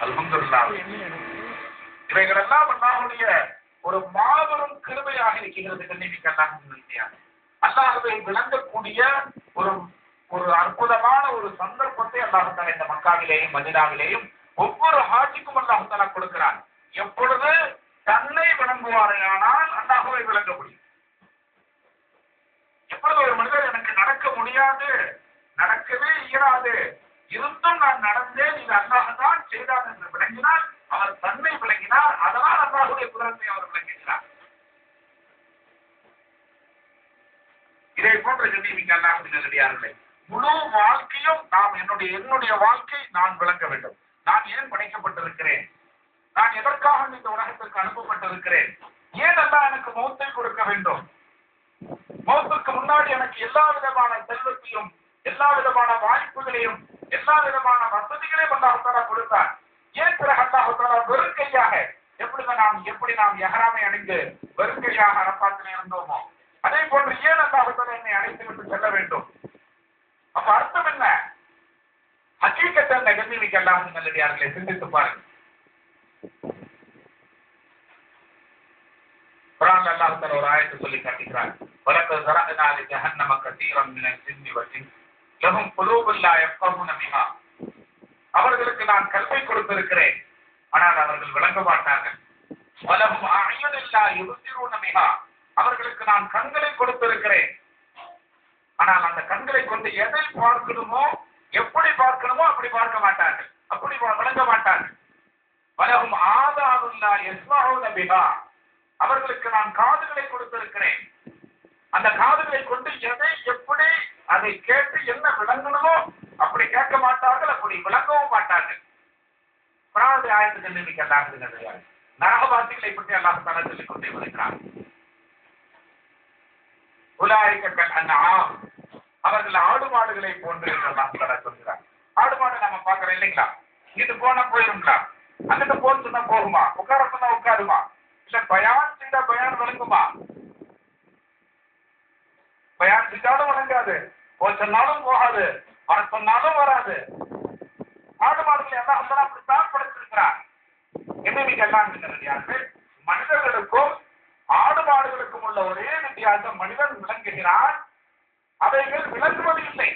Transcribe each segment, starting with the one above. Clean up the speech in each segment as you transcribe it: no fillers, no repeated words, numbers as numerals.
அல்ஹம்துலில்லாஹ். இவைகளெல்லாம் அல்லாஹ்வுடைய ஒரு மாபெரும் கிருபையாக இருக்கிறது. கண்ணியமிக்க அல்லாஹ்வை விளங்கக்கூடிய ஒரு ஒரு அற்புதமான ஒரு சந்தர்ப்பத்தை அல்லாஹ் தஆலா இந்த மக்காவிலேயும் மதீனாவிலேயும் ஒவ்வொரு ஹாஜிக்கும் அல்லாஹ் தஆலா கொடுக்கிறான். எப்பொழுது தன்னை விளங்குவாரையானால் அல்லாஹ்வை விளங்க முடியும். எப்பொழுது ஒரு மனிதர் எனக்கு நடக்க முடியாது, நடக்கவே இயலாது, இருந்தும் நான் நடந்தேன், இது அல்லாஹ் தான் செய்தார் என்று விளங்கினால் அவர் தன்னை விளங்கினார். அதனால் அல்லாஹ்வுடைய குதிரத்தை அவர் விளங்குகிறார். இதை போன்ற கண்ணியமிக்க அல்லாஹ்வின் நல்லடியார்களே, முழு வாழ்க்கையும் நாம் என்னுடைய வாழ்க்கை நான் விளங்க வேண்டும். நான் ஏன் படைக்கப்பட்டிருக்கிறேன், நான் எதற்காக இந்த உலகத்திற்கு அனுப்பப்பட்டிருக்கிறேன், ஏன் அல்லாஹ் எனக்கு மௌத்தை கொடுக்க வேண்டும், மௌத்துக்கு முன்னாடி எனக்கு எல்லா விதமான செல்வத்தையும் எல்லா விதமான வாய்ப்புகளையும் எல்லா விதமான வசதிகளையும் அல்லாஹ் தஆலா கொடுத்தார். ஏன் பிறகு அல்லாஹ் தஆலா வெறும் கையாக எப்படி நாம் எஹ்ராமை அணிந்து வெறும் கையாக அரபாத்தில் இருந்தோமோ அதே போன்று ஏன் அல்லாஹ் தஆலா என்னை அழைத்து விட்டு செல்ல வேண்டும்? அப்ப அர்த்தம் என்ன? ஹகீகத்தன் கண்ணியமிக்க அல்லாஹ்வின் நல்லடியார்களை சிந்தித்து பாருங்கள். குர்ஆன்ல அல்லாஹ் தஆலா ஒரு ஆயத்தை சொல்லி காட்டுகிறார். வலக்கத் ஸரஅனா லஜஹன்னம கஸீரன் மினல் ஜின்னி வல் இன்ஸ் லஹும் குலூபுன் லா யஃகஹூன பிஹா. அவர்களுக்கு நான் கல்வை கொடுத்திருக்கிறேன், ஆனால் அவர்கள் விளங்க மாட்டார்கள். வலஹும் அஅயுனுன் லா யுப்சிரூன பிஹா. அவர்களுக்கு நான் கண்களை கொடுத்திருக்கிறேன், ஆனால் அந்த கண்களை கொண்டு எதை பார்க்கணுமோ எப்படி பார்க்கணுமோ அப்படி பார்க்க மாட்டார்கள், அப்படி விளங்க மாட்டார்கள். வலஹும் ஆதானுன் லா யஸ்மஊன பிஹா. அவர்களுக்கு நான் காதுகளை கொடுத்திருக்கிறேன், அந்த காதுகளை கொண்டு எதை எப்படி அதை கேட்டு என்ன விளங்கணுமோ அப்படி கேட்க மாட்டார்கள், அப்படி விளங்கவும் மாட்டார்கள். பிராண ஆயத்து கண்ணியமிக்க அல்லாஹ்வின் நல்லடியார்களே, நரகவாசிகளை பற்றி அல்லாஹ் தஆலா சொல்லிக் கொண்டே வருகிறார். உலாயிக கல் அன்ஆம். அவர்கள் ஆடு மாடுகளை போன்று என்று அல்லாஹ் தஆலா சொல்கிறார். ஆடு மாடு நம்ம பார்க்கிறோம் இல்லைங்களா? இது போனா போயிருங்களா, அங்கிட்டு போன்னு சொன்னா போகுமா, உட்கார சொன்னா உட்காருமா, இல்ல பயான் செய்தா பயான் விளங்குமா? பயான் செஞ்சாலும் விளங்காது, சொன்னாலும் போகாது, அவர் சொன்னாலும் வராது. ஆடு மாடுகளை எல்லாம் அப்படித்தான் படைத்திருக்கிறார். என்னைக்கு எல்லாம் நல்லடியார்கள், மனிதர்களுக்கும் ஆடு மாடுகளுக்கும் உள்ள ஒரே வித்தியாசம், மனிதன் விளங்குகிறான், அவைகள் விளங்குவது இல்லை.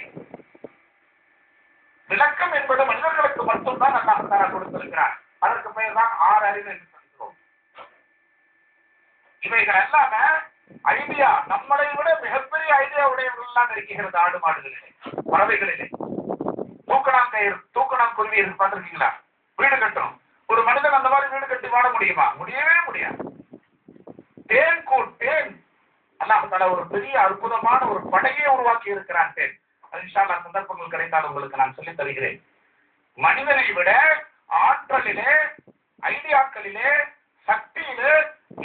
விளக்கம் என்பது மனிதர்களுக்கு மட்டும்தான் அல்லாஹ் தஆலா கொடுத்திருக்கிறார். அதற்கு பெயர் தான் ஆறு அறிவு என்று சொல்கிறோம். இவைகள் எல்லாமே ஐடியா, நம்மளை விட மிகப்பெரிய ஐடியா உடையவர்கள் இருக்கிறது ஆடு மாடுகளிலே, பறவைகளிலே. தூக்கணாம் குருவி பார்த்திருக்கீங்களா? வீடு கட்டணும். ஒரு மனிதன் அந்த மாதிரி வீடு கட்டி வாழ முடியுமா? முடியவே முடியாது. தேன் அல்லாஹ் தஆலா ஒரு பெரிய அற்புதமான ஒரு படையை உருவாக்கி இருக்கிறான். தேன் அது இன்ஷா அல்லாஹ் சந்தர்ப்பங்கள் கிடைத்தால் உங்களுக்கு நான் சொல்லித் தருகிறேன். மனிதனை விட ஆற்றலிலே, ஐடியாக்களிலே, சக்தியிலே,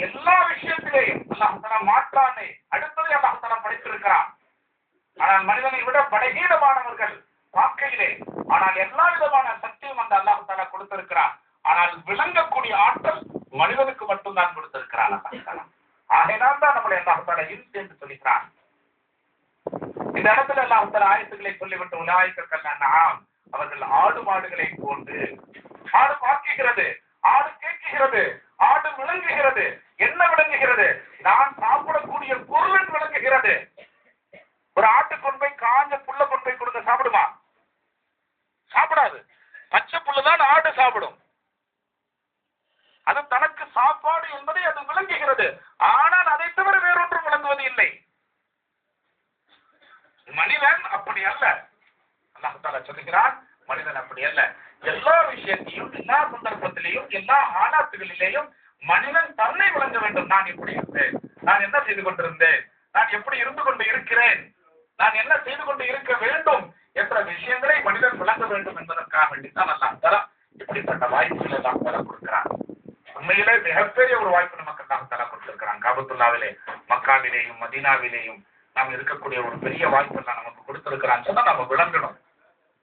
எல்லா விஷயத்திலேயும் அல்லாஹ் தஆலா மாற்றானே அடுத்ததை அல்லாஹ் தஆலா படைத்திருக்கிறான். ஆனால் மனிதனை விட பலகீனமானவர்கள் வாழ்க்கையிலே, ஆனால் எல்லா விதமான சக்தியும் அந்த அல்லாஹ் தஆலா கொடுத்திருக்கிறான். ஆனால் விளங்கக்கூடிய ஆற்றல் மனிதனுக்கு மட்டும்தான் கொடுத்திருக்கிறான் அல்லாஹ் தஆலா. ஆகையினால் தான் நம்மளை அல்லாஹ் தஆலா இன்ஸ் என்று சொல்கிறான். இந்த இடத்துல அல்லாஹ் தஆலா ஆயத்துக்களை சொல்லிவிட்டு உலாயிக கல் அன்ஆம். அவர்கள் ஆடு மாடுகளை போன்று. ஆடு பார்க்கிறது, ஆடு கேட்கிறது, ஆடு விளங்குகிறது. என்ன விளங்குகிறது? நான் சாப்பிடக்கூடிய பொருள் விளங்குகிறது. ஒரு ஆட்டு கொண்டு போய் காஞ்ச புல்ல கொண்டு போய் கொடுங்க, சாப்பிடுமா? சாப்பிடாது. பச்சை புல்லுதான் ஆடு சாப்பிடும். அது தனக்கு சாப்பாடு என்பதை அது விளங்குகிறது. ஆனால் அதை தவிர வேறொன்றும் விளங்குவது இல்லை. மனிதன் அப்படி அல்ல. அல்லாஹ் தஆலா சொல்கிறான், மனிதன் அப்படி அல்ல. எல்லா விஷயத்தையும், எல்லா சந்தர்ப்பத்திலேயும், எல்லா ஆலாத்துகளிலேயும் மனிதன் தன்னை விளங்க வேண்டும். நான் எப்படி இருந்தேன், நான் என்ன செய்து கொண்டிருந்தேன், நான் எப்படி இருந்து கொண்டு இருக்கிறேன், நான் என்ன செய்து கொண்டு இருக்க வேண்டும் என்ற விஷயங்களை மனிதன் விளங்க வேண்டும் என்பதற்காக வேண்டித்தான் அல்லாஹ் தஆலா இப்படிப்பட்ட வாய்ப்புகள் எல்லாம் தஆலா கொடுக்கிறான். உண்மையிலே மிகப்பெரிய ஒரு வாய்ப்பு நமக்கு அல்லாஹ் தஆலா கொடுத்திருக்கிறான். காபத்துல்லாவிலே, மக்காவிலேயும் மதீனாவிலேயும் நாம் இருக்கக்கூடிய ஒரு பெரிய வாய்ப்பு எல்லாம் நமக்கு கொடுத்திருக்கிறான்னு சொன்னா நம்ம விளங்கணும்.